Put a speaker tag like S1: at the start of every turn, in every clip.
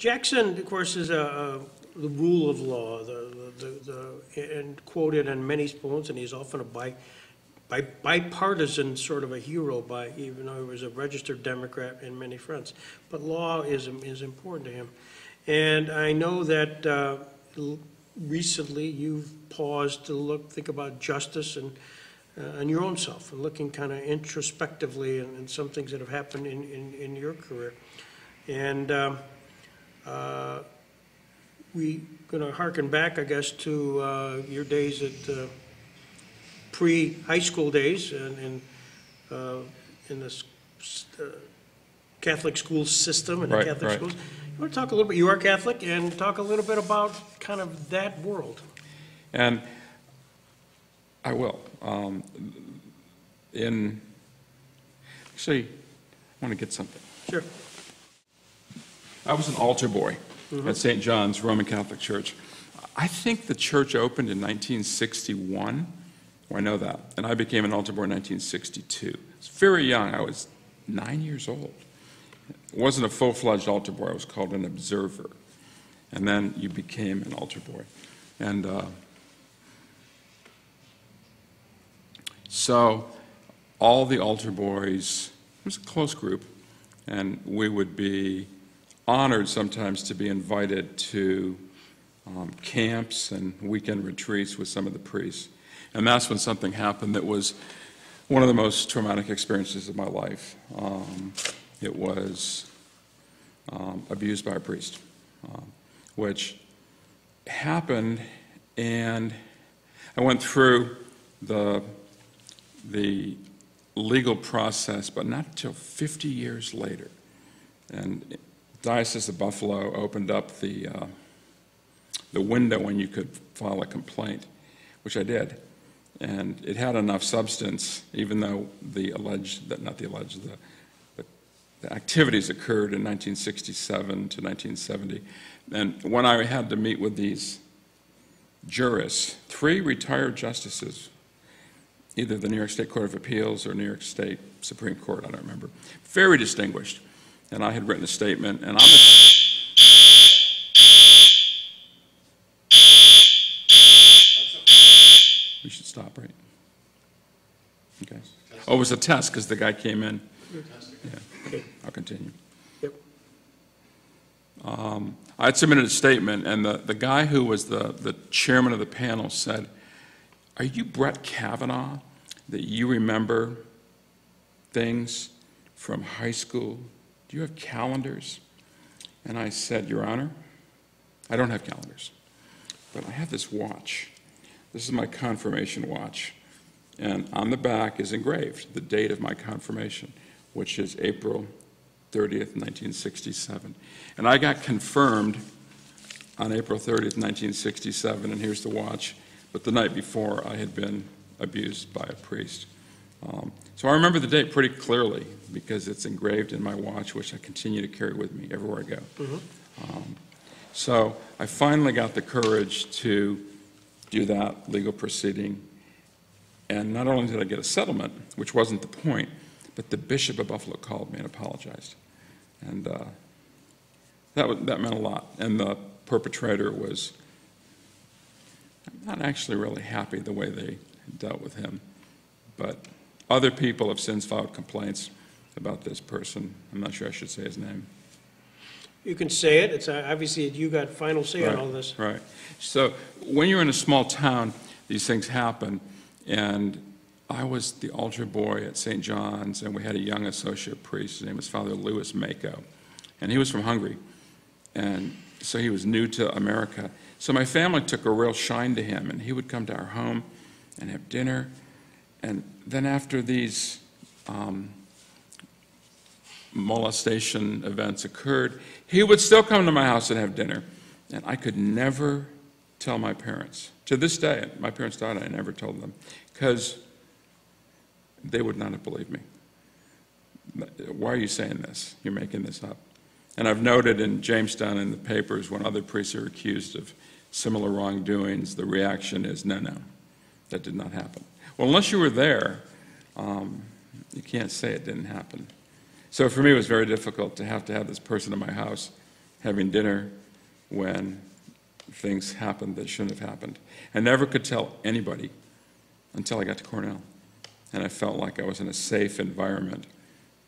S1: Jackson, of course, is the rule of law, and quoted in many poems, and he's often a bipartisan sort of a hero, even though he was a registered Democrat in many fronts. But law is important to him. And I know that recently you've paused to think about justice and your own self, and looking kind of introspectively in some things that have happened in your career. And we're going to harken back, I guess, to your days at pre-high school days in the Catholic school system and the Catholic schools. You want to talk a little bit, you are Catholic, and talk a little bit about kind of that world.
S2: And I will. Actually, I want to get something.
S1: Sure.
S2: I was an altar boy at St. John's Roman Catholic Church. I think the church opened in 1961. Well, I know that. And I became an altar boy in 1962. I was very young. I was 9 years old. It wasn't a full-fledged altar boy. I was called an observer. And then you became an altar boy. And so all the altar boys, it was a close group, and we would be honored sometimes to be invited to camps and weekend retreats with some of the priests. And that's when something happened that was one of the most traumatic experiences of my life. It was abused by a priest, which happened, and I went through the legal process, but not until 50 years later. And Diocese of Buffalo opened up the window when you could file a complaint, which I did. And it had enough substance, even though the activities occurred in 1967 to 1970. And when I had to meet with these jurists, 3 retired justices, either the New York State Court of Appeals or New York State Supreme Court, I don't remember, very distinguished. And I had written a statement, and we should stop, right? Okay. Oh, it was a test because the guy came in. Yeah. Okay. I'll continue.
S1: Yep.
S2: I had submitted a statement, and the guy who was the chairman of the panel said, "Are you Brett Kavanaugh, that you remember things from high school? Do you have calendars?" And I said, "Your Honor, I don't have calendars, but I have this watch. This is my confirmation watch, and on the back is engraved the date of my confirmation, which is April 30th, 1967. And I got confirmed on April 30th, 1967, and here's the watch. But the night before, I had been abused by a priest. So I remember the date pretty clearly because it's engraved in my watch, which I continue to carry with me everywhere I go. So I finally got the courage to do that legal proceeding. And not only did I get a settlement, which wasn't the point, but the Bishop of Buffalo called me and apologized. And that meant a lot. And the perpetrator was not actually really happy the way they dealt with him. But other people have since filed complaints about this person. I'm not sure I should say his name.
S1: You can say it. It's obviously you got final say on all this.
S2: Right. So when you're in a small town, these things happen. And I was the altar boy at St. John's, and we had a young associate priest. His name was Father Louis Mako. And he was from Hungary. And so he was new to America. So my family took a real shine to him, and he would come to our home and have dinner. And then after these molestation events occurred, he would still come to my house and have dinner. And I could never tell my parents. To this day, my parents died, I never told them, because they would not have believed me. Why are you saying this? You're making this up. And I've noted in Jamestown in the papers when other priests are accused of similar wrongdoings, the reaction is, no, that did not happen. Well, unless you were there, you can't say it didn't happen. So for me, it was very difficult to have this person in my house having dinner when things happened that shouldn't have happened. I never could tell anybody until I got to Cornell. And I felt like I was in a safe environment,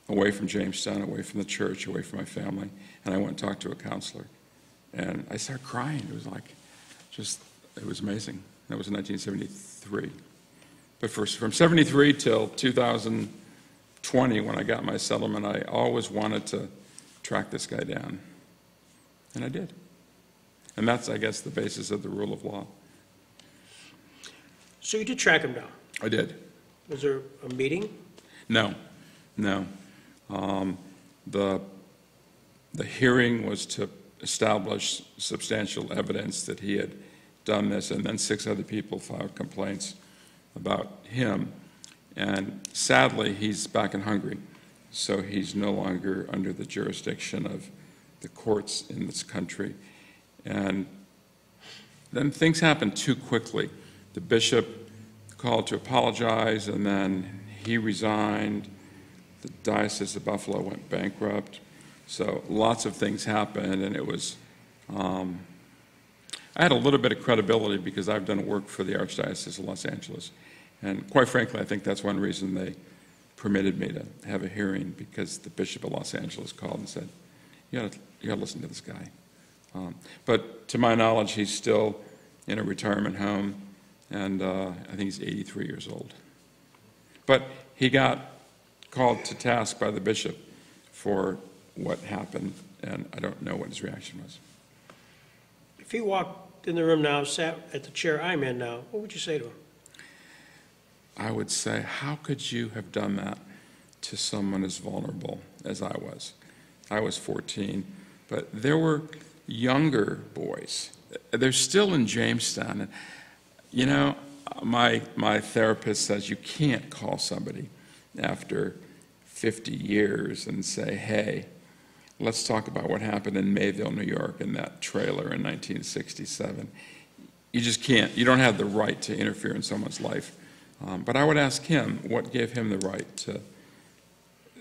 S2: away from Jamestown, away from the church, away from my family. And I went and talked to a counselor. And I started crying. It was like, it was amazing. That was in 1973. But from 73 till 2020, when I got my settlement, I always wanted to track this guy down. And I did. And that's, I guess, the basis of the rule of law.
S1: So you did track him down.
S2: I did.
S1: Was there a meeting?
S2: No. The hearing was to establish substantial evidence that he had done this, and then 6 other people filed complaints about him. And sadly, he's back in Hungary, so he's no longer under the jurisdiction of the courts in this country. And then things happened too quickly. The bishop called to apologize, and then he resigned. The Diocese of Buffalo went bankrupt. So lots of things happened, and it was, I had a little bit of credibility because I've done work for the Archdiocese of Los Angeles. And quite frankly, I think that's one reason they permitted me to have a hearing, because the Bishop of Los Angeles called and said, you got to listen to this guy. But to my knowledge, he's still in a retirement home, and I think he's 83 years old. But he got called to task by the bishop for what happened, and I don't know what his reaction was.
S1: If he walked in the room now, sat at the chair I'm in now, what would you say to him?
S2: I would say, how could you have done that to someone as vulnerable as I was? I was 14, but there were younger boys. They're still in Jamestown. And, you know, my therapist says you can't call somebody after 50 years and say, hey, let's talk about what happened in Mayville, New York, in that trailer in 1967. You just can't. You don't have the right to interfere in someone's life. But I would ask him what gave him the right to,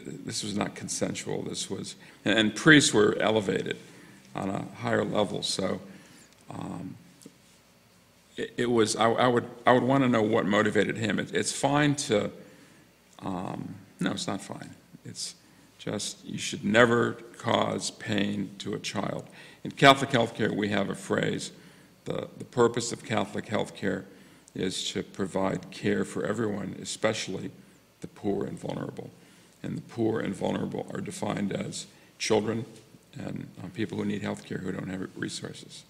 S2: this was not consensual, this was, and priests were elevated on a higher level, so it was, I would want to know what motivated him. It's fine to, no, it's not fine. It's just, you should never cause pain to a child. In Catholic healthcare, we have a phrase, the purpose of Catholic healthcare is to provide care for everyone, especially the poor and vulnerable. And the poor and vulnerable are defined as children and people who need health care who don't have resources.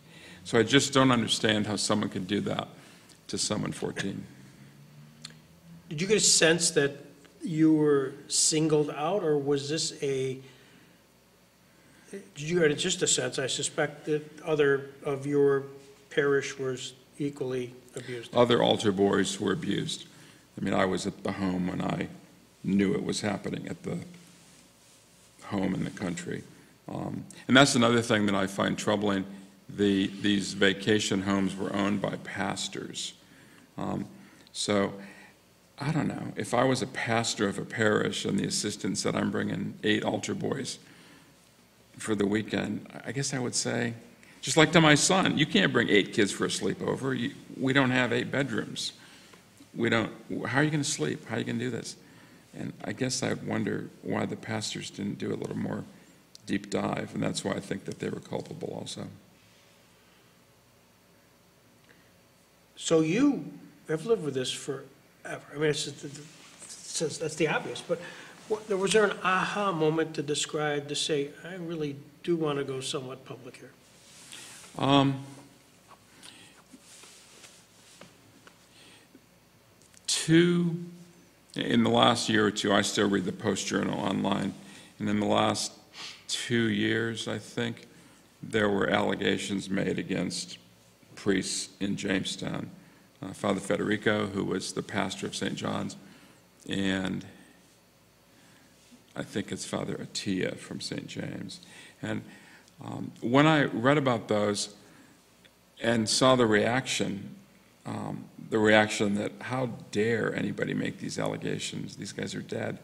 S2: So I just don't understand how someone could do that to someone 14.
S1: Did you get a sense that you were singled out, or was this did you get just a sense, I suspect, that other of your parish was equally abused? Other
S2: altar boys were abused. I mean, I was at the home when I knew it was happening, at the home in the country. And that's another thing that I find troubling. These vacation homes were owned by pastors. So I don't know. If I was a pastor of a parish and the assistant said, I'm bringing 8 altar boys for the weekend, I guess I would say, just like to my son, you can't bring 8 kids for a sleepover. We don't have 8 bedrooms. How are you going to sleep? How are you going to do this? And I guess I wonder why the pastors didn't do a little more deep dive, and that's why I think that they were culpable also.
S1: So you have lived with this forever. I mean, that's the obvious, but was there an aha moment to describe, to say, I really do want to go somewhat public here? In the last year or two, I still read the Post-Journal online, and in the last 2 years, I think, there were allegations made against priests in Jamestown. Father Federico, who was the pastor of St. John's, and I think it's Father Attia from St. James. And when I read about those and saw the reaction that how dare anybody make these allegations, these guys are dead,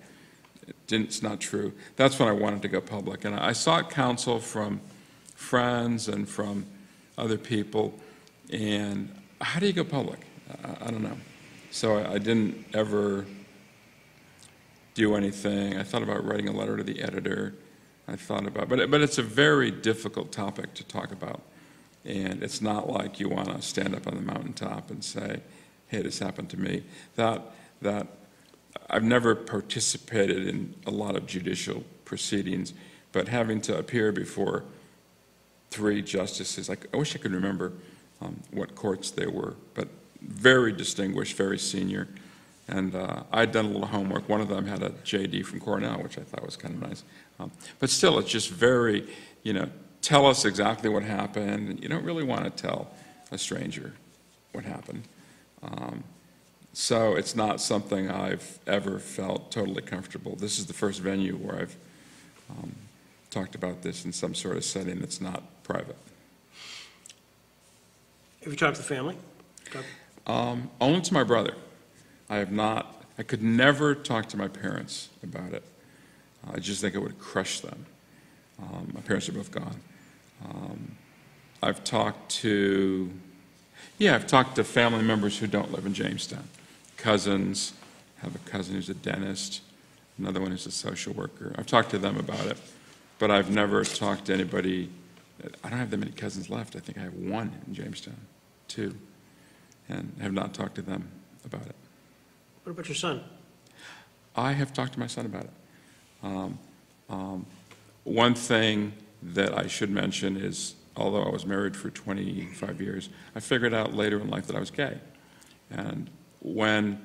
S1: it's not true. That's when I wanted to go public. And I sought counsel from
S2: friends and from other people. And how do you go public? I don't know. So I didn't ever do anything. I thought about writing a letter to the editor. I thought about, but it's a very difficult topic to talk about. And it's not like you want to stand up on the mountaintop and say, hey, this happened to me. That I've never participated in a lot of judicial proceedings, but having to appear before 3 justices, I wish I could remember what courts they were, but very distinguished, very senior. And I'd done a little homework. One of them had a JD from Cornell, which I thought was kind of nice. But still, it's just very, tell us exactly what happened. You don't really want to tell a stranger what happened. So it's not something I've ever felt totally comfortable. This is the first venue where I've talked about this in some sort of setting that's not private.
S1: Have you talked to the family?
S2: Only to my brother. I could never talk to my parents about it. I just think it would crush them. My parents are both gone. I've talked to family members who don't live in Jamestown. Cousins, I have a cousin who's a dentist, another one who's a social worker. I've talked to them about it, but I've never talked to anybody. I don't have that many cousins left. I think I have 1 in Jamestown, 2, and have not talked to them about it.
S1: What about your son?
S2: I have talked to my son about it. One thing that I should mention is, although I was married for 25 years, I figured out later in life that I was gay. And when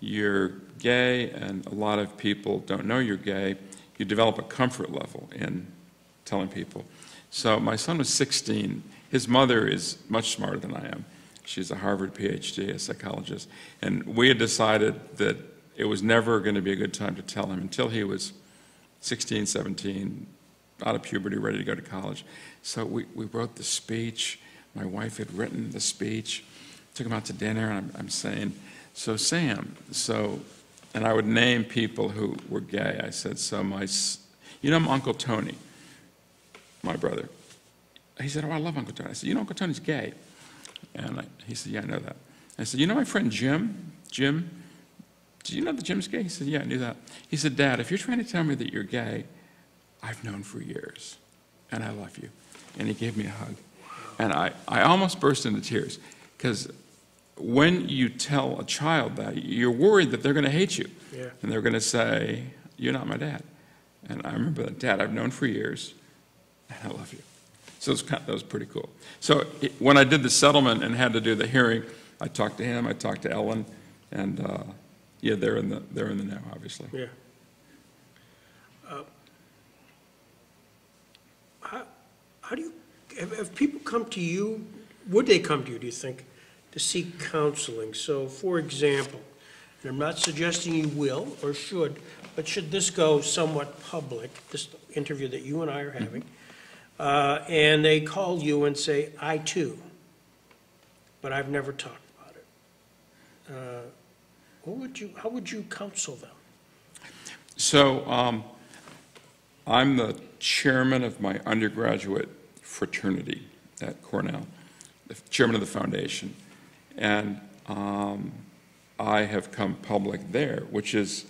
S2: you're gay and a lot of people don't know you're gay, you develop a comfort level in telling people. So my son was 16. His mother is much smarter than I am. She's a Harvard PhD, a psychologist. And we had decided that it was never going to be a good time to tell him until he was 16, 17, out of puberty, ready to go to college. So we wrote the speech. My wife had written the speech, took him out to dinner, and I'm saying, so Sam, and I would name people who were gay. I said, I'm Uncle Tony, my brother. He said, oh, I love Uncle Tony. I said, Uncle Tony's gay. And he said, yeah, I know that. I said, my friend Jim? Jim, do you know that Jim's gay? He said, yeah, I knew that. He said, Dad, if you're trying to tell me that you're gay, I've known for years, and I love you. And he gave me a hug. And I almost burst into tears, because when you tell a child that, you're worried that they're going to hate you.
S1: Yeah.
S2: And they're going to say, you're not my dad. And I remember that, Dad, I've known for years, and I love you. So that was pretty cool. So when I did the settlement and had to do the hearing, I talked to him, I talked to Ellen, and they're in the know, obviously.
S1: Yeah. How do you, have people come to you, would they come to you, do you think, to seek counseling? So, for example, and I'm not suggesting you will or should, but should this go somewhat public, this interview that you and I are having, and they call you and say, I too, but I've never talked about it. How would you counsel them?
S2: So I'm the chairman of my undergraduate fraternity at Cornell, the chairman of the foundation. And I have come public there, which is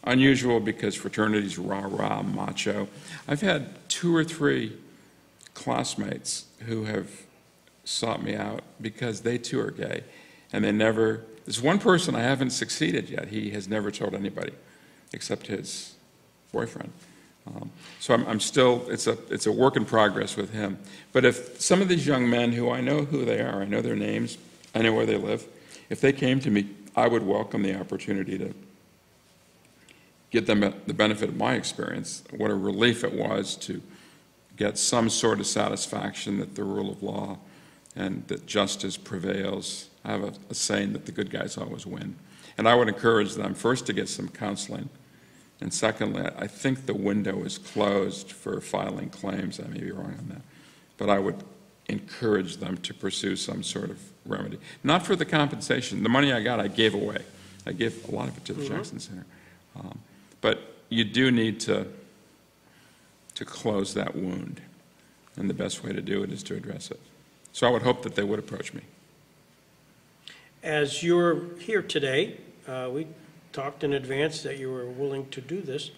S2: unusual because fraternities rah-rah, macho. I've had 2 or 3 classmates who have sought me out because they too are gay. And there's one person I haven't succeeded yet. He has never told anybody except his boyfriend. So I'm still, it's a work in progress with him. But if some of these young men who I know who they are, I know their names, I know where they live, if they came to me, I would welcome the opportunity to get them the benefit of my experience. What a relief it was to get some sort of satisfaction that the rule of law and that justice prevails. I have a saying that the good guys always win. And I would encourage them first to get some counseling. And secondly, I think the window is closed for filing claims. I may be wrong on that. But I would encourage them to pursue some sort of remedy. Not for the compensation. The money I got, I gave away. I gave a lot of it to the Jackson Center. But you do need to close that wound. and the best way to do it is to address it. So I would hope that they would approach me.
S1: As you're here today, we talked in advance that you were willing to do this.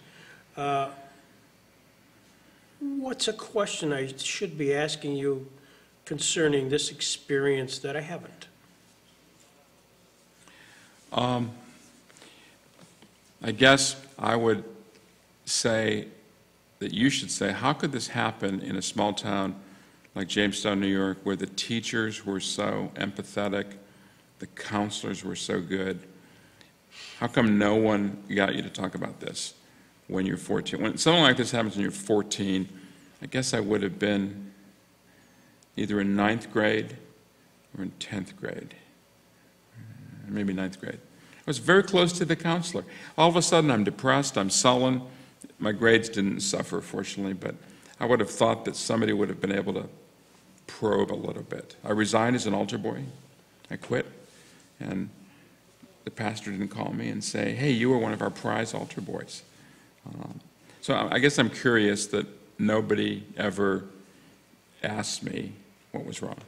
S1: What's a question I should be asking you concerning this experience that I haven't?
S2: I guess I would say that you should say, how could this happen in a small town like Jamestown, New York, where the teachers were so empathetic, the counselors were so good? How come no one got you to talk about this when you're 14? When something like this happens when you're 14, I guess I would have been either in 9th grade or in 10th grade, maybe 9th grade. I was very close to the counselor. All of a sudden, I'm depressed, I'm sullen. My grades didn't suffer, fortunately, but I would have thought that somebody would have been able to probe a little bit. I resigned as an altar boy. I quit, and the pastor didn't call me and say, hey, you were one of our prize altar boys. So I guess I'm curious that nobody ever asked me what was wrong.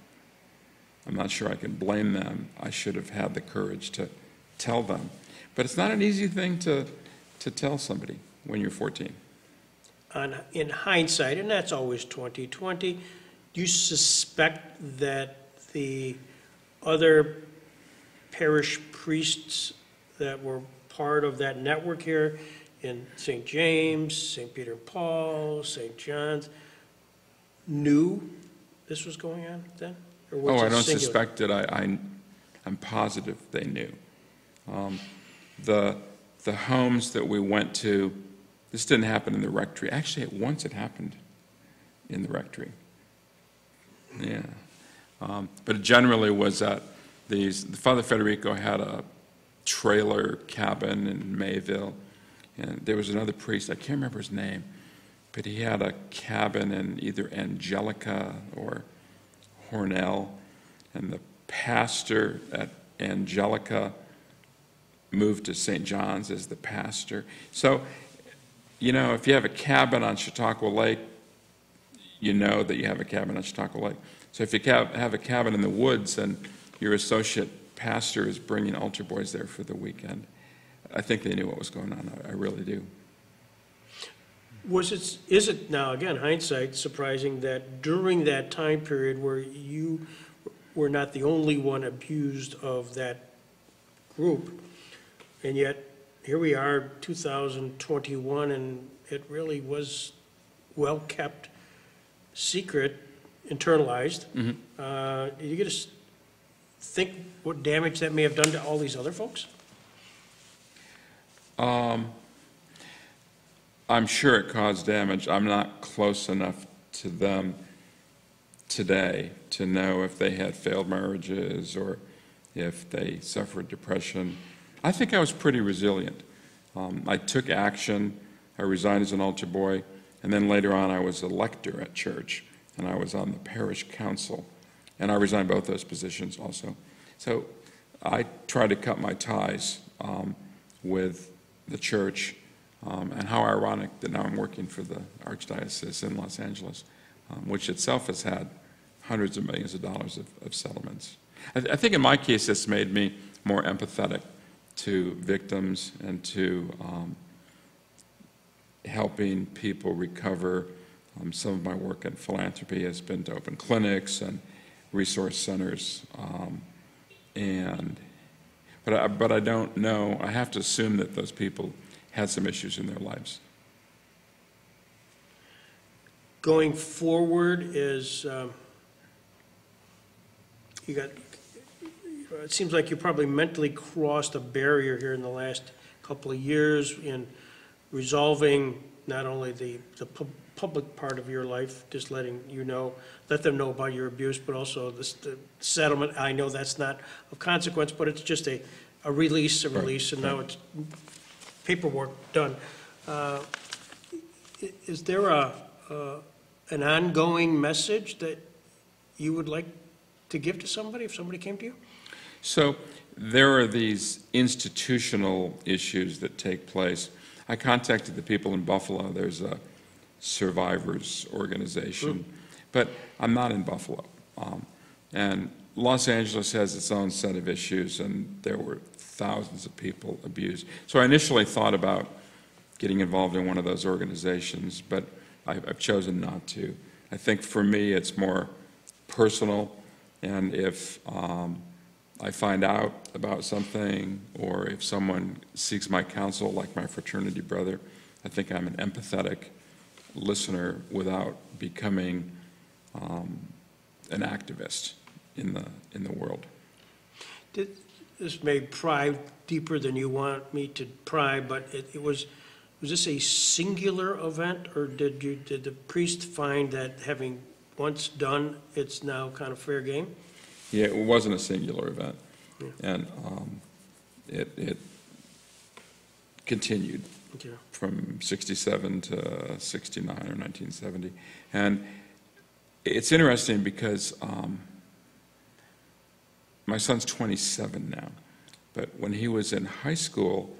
S2: I'm not sure I can blame them. I should have had the courage to tell them. But it's not an easy thing to tell somebody when you're 14.
S1: In hindsight, and that's always 20/20, do you suspect that the other parish priests that were part of that network here in St. James, St. Peter and Paul, St. John's, knew this was going on then? Or was
S2: Oh,
S1: it
S2: I don't
S1: singular?
S2: suspect it. I'm positive they knew. The homes that we went to, this didn't happen in the rectory. Actually, once it happened in the rectory. Yeah. But it generally was at Father Federico had a trailer cabin in Mayville, and there was another priest, I can't remember his name, but he had a cabin in either Angelica or Hornell, and the pastor at Angelica moved to St. John's as the pastor. So, if you have a cabin on Chautauqua Lake, you know that you have a cabin on Chautauqua Lake. So if you have a cabin in the woods and your associate pastor is bringing altar boys there for the weekend, I think they knew what was going on. I really do.
S1: Is it now, again, hindsight, surprising that during that time period where you were not the only one abused of that group, and yet here we are, 2021, and it really was well-kept, secret, internalized. Mm-hmm. Did you get to think what damage that may have done to all these other folks?
S2: I'm sure it caused damage. I'm not close enough to them today to know if they had failed marriages or if they suffered depression. I think I was pretty resilient. I took action. I resigned as an altar boy, and then later on I was a lector at church, and I was on the parish council, and I resigned both those positions also. So I tried to cut my ties with the church, and how ironic that now I'm working for the Archdiocese in Los Angeles, which itself has had hundreds of millions of dollars of settlements. I think in my case this made me more empathetic to victims and to helping people recover. Some of my work in philanthropy has been to open clinics and resource centers, but I don't know. I have to assume that those people had some issues in their lives.
S1: Going forward is, it seems like you probably mentally crossed a barrier here in the last couple of years in resolving not only the public part of your life, just let them know about your abuse, but also the settlement. I know that's not of consequence, but it's just a release, and now it's paperwork done. Is there an ongoing message that you would like to give to somebody if somebody came to you?
S2: So there are these institutional issues that take place. I contacted the people in Buffalo. There's a survivors organization. But I'm not in Buffalo. And Los Angeles has its own set of issues, and there were thousands of people abused. So I initially thought about getting involved in one of those organizations, but I've chosen not to. I think for me it's more personal, and if I find out about something, or if someone seeks my counsel, like my fraternity brother, I think I'm an empathetic listener without becoming an activist in the world.
S1: This may pry deeper than you want me to pry, but was this a singular event, or did the priest find that having once done, it's now kind of fair game?
S2: Yeah, it wasn't a singular event,
S1: Yeah.
S2: and it continued from 67 to 69 or 1970. And it's interesting because my son's 27 now, but when he was in high school,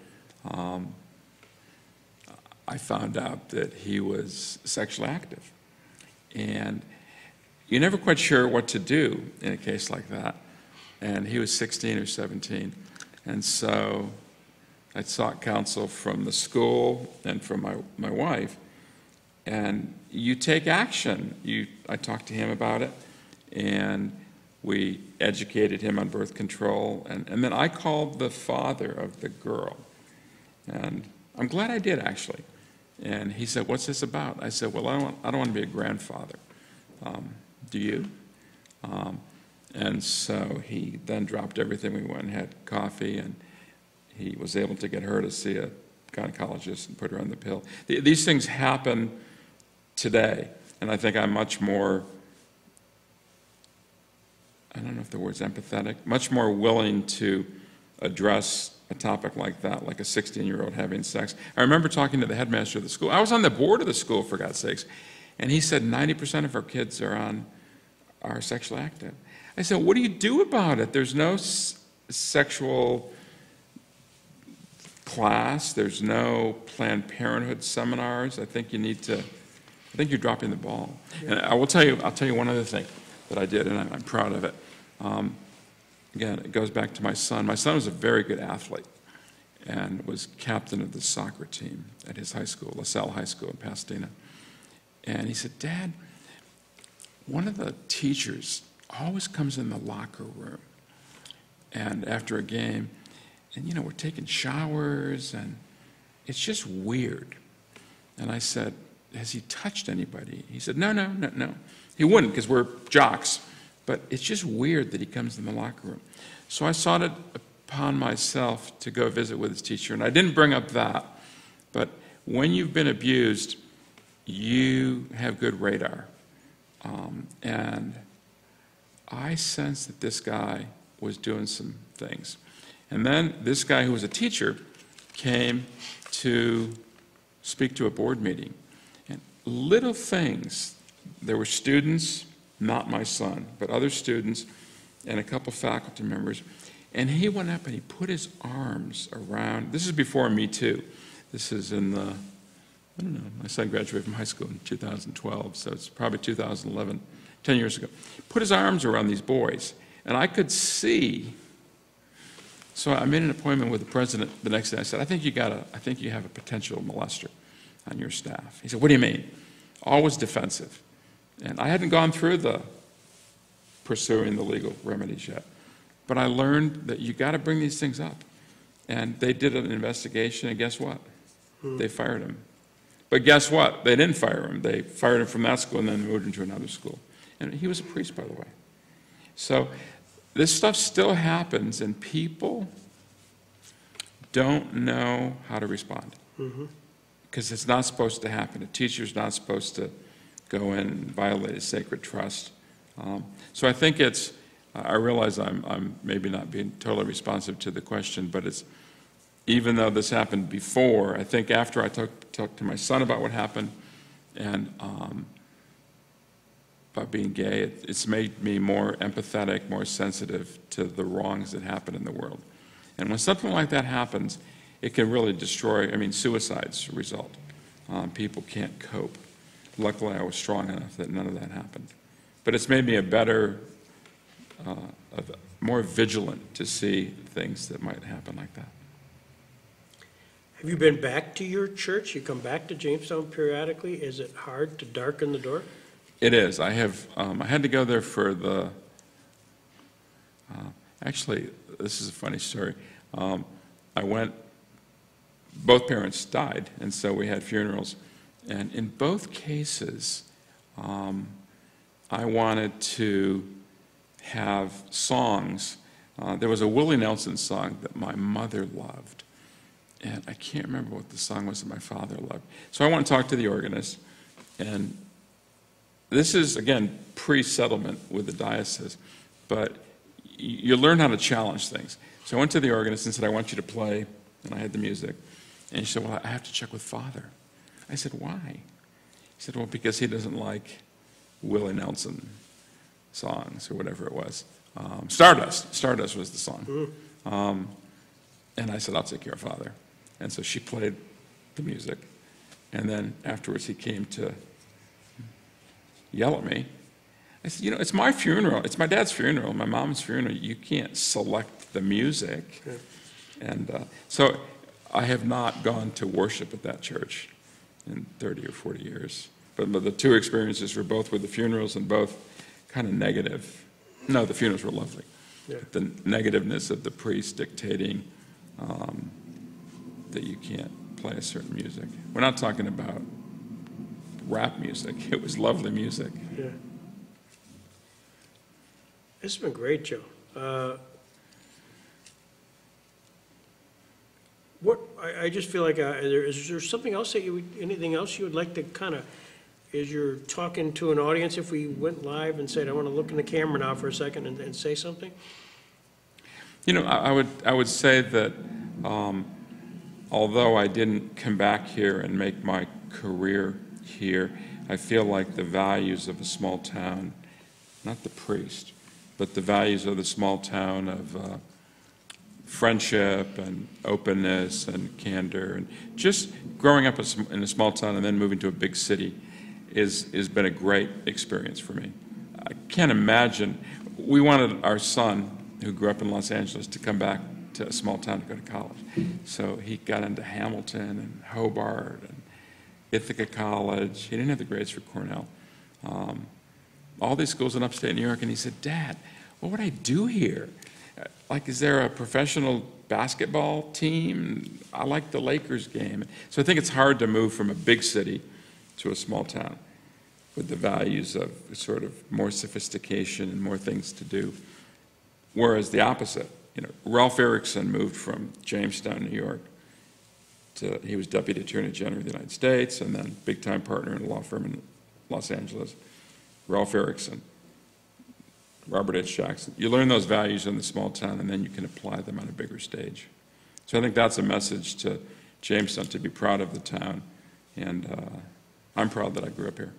S2: I found out that he was sexually active. And you're never quite sure what to do in a case like that. And he was 16 or 17. And so I sought counsel from the school and from my wife. And you take action. I talked to him about it, and we educated him on birth control. And then I called the father of the girl. And I'm glad I did, actually. And he said, "What's this about?" I said, "Well, I don't want to be a grandfather. Do you?" And so he then dropped everything. We went and had coffee, and he was able to get her to see a gynecologist and put her on the pill. These things happen today, and I think I'm much more, I don't know if the word's empathetic, much more willing to address a topic like that, like a 16-year-old having sex. I remember talking to the headmaster of the school. I was on the board of the school, for God's sakes, and he said 90% of our kids are sexually active. I said, "What do you do about it? There's no sexual class. There's no Planned Parenthood seminars. I think you're dropping the ball." And I'll tell you one other thing that I did, and I'm proud of it. Again, it goes back to my son. My son was a very good athlete and was captain of the soccer team at his high school, LaSalle High School in Pasadena. And he said, "Dad, one of the teachers always comes in the locker room and after a game, and we're taking showers, and it's just weird." And I said, "Has he touched anybody?" He said, No. He wouldn't, because we're jocks. But it's just weird that he comes in the locker room. So I sought it upon myself to go visit with his teacher. And I didn't bring up that. But when you've been abused, you have good radar. And I sensed that this guy was doing some things. And then this guy, who was a teacher, came to speak to a board meeting. And little things, there were students, not my son, but other students, and a couple faculty members. And he went up and he put his arms around, this is before Me Too. This is in the, I don't know, my son graduated from high school in 2012, so it's probably 2011, 10 years ago. Put his arms around these boys, and I could see. So I made an appointment with the president the next day. I said, I think you have a potential molester on your staff. He said, "What do you mean?" Always defensive. And I hadn't gone through the pursuing the legal remedies yet. But I learned that you got to bring these things up. And they did an investigation, and guess what? They fired him. But guess what? They didn't fire him. They fired him from that school and then moved him to another school. And he was a priest, by the way. So this stuff still happens, and people don't know how to respond. Because it's not supposed to happen. A teacher's not supposed to go in and violate a sacred trust. So I think I realize I'm maybe not being totally responsive to the question, but it's, even though this happened before, I think after I talked to my son about what happened and about being gay, it's made me more empathetic, more sensitive to the wrongs that happen in the world. And when something like that happens, it can really destroy, suicides result. People can't cope. Luckily, I was strong enough that none of that happened. but it's made me a better, more vigilant to see things that might happen like that.
S1: Have you been back to your church? You come back to Jamestown periodically? Is it hard to darken the door?
S2: It is. I have. I had to go there for the. Actually, this is a funny story. I went. Both parents died, and so we had funerals. And in both cases, I wanted to have songs. There was a Willie Nelson song that my mother loved, and I can't remember what the song was that my father loved. So I want to talk to the organist, and this is, again, pre-settlement with the diocese, but you learn how to challenge things. So I went to the organist and said, I want you to play, and I had the music. And she said, well, I have to check with Father. I said, why? He said, well, because he doesn't like Willie Nelson songs or whatever it was. Stardust was the song. And I said, I'll take care of Father. And so she played the music. And then afterwards he came to yell at me. I said, it's my funeral. It's my dad's funeral, my mom's funeral. You can't select the music.
S1: Okay.
S2: And so I have not gone to worship at that church in 30 or 40 years. But the two experiences were both with the funerals and both kind of negative. No, the funerals were lovely.
S1: Yeah.
S2: The negativeness of the priest dictating that you can't play a certain music. We're not talking about rap music. It was lovely music.
S1: Yeah. This has been great, Joe. I just feel like, is there something else anything else you would like to kind of, as you're talking to an audience, if we went live and said, I want to look in the camera now for a second and say something?
S2: I would say that although I didn't come back here and make my career here, I feel like the values of a small town, not the priest, but the values of the small town of friendship and openness and candor, and just growing up in a small town and then moving to a big city has been a great experience for me. I can't imagine. We wanted our son, who grew up in Los Angeles, to come back to a small town to go to college. So he got into Hamilton and Hobart and Ithaca College. He didn't have the grades for Cornell. All these schools in upstate New York, and he said, Dad, what would I do here? Like, is there a professional basketball team? I like the Lakers game. So I think it's hard to move from a big city to a small town with the values of sort of more sophistication and more things to do. Whereas the opposite, Ralph Erickson moved from Jamestown, New York, he was Deputy Attorney General of the United States and then big-time partner in a law firm in Los Angeles. Ralph Erickson, Robert H. Jackson. You learn those values in the small town, and then you can apply them on a bigger stage. So I think that's a message to Jamestown, to be proud of the town, and I'm proud that I grew up here.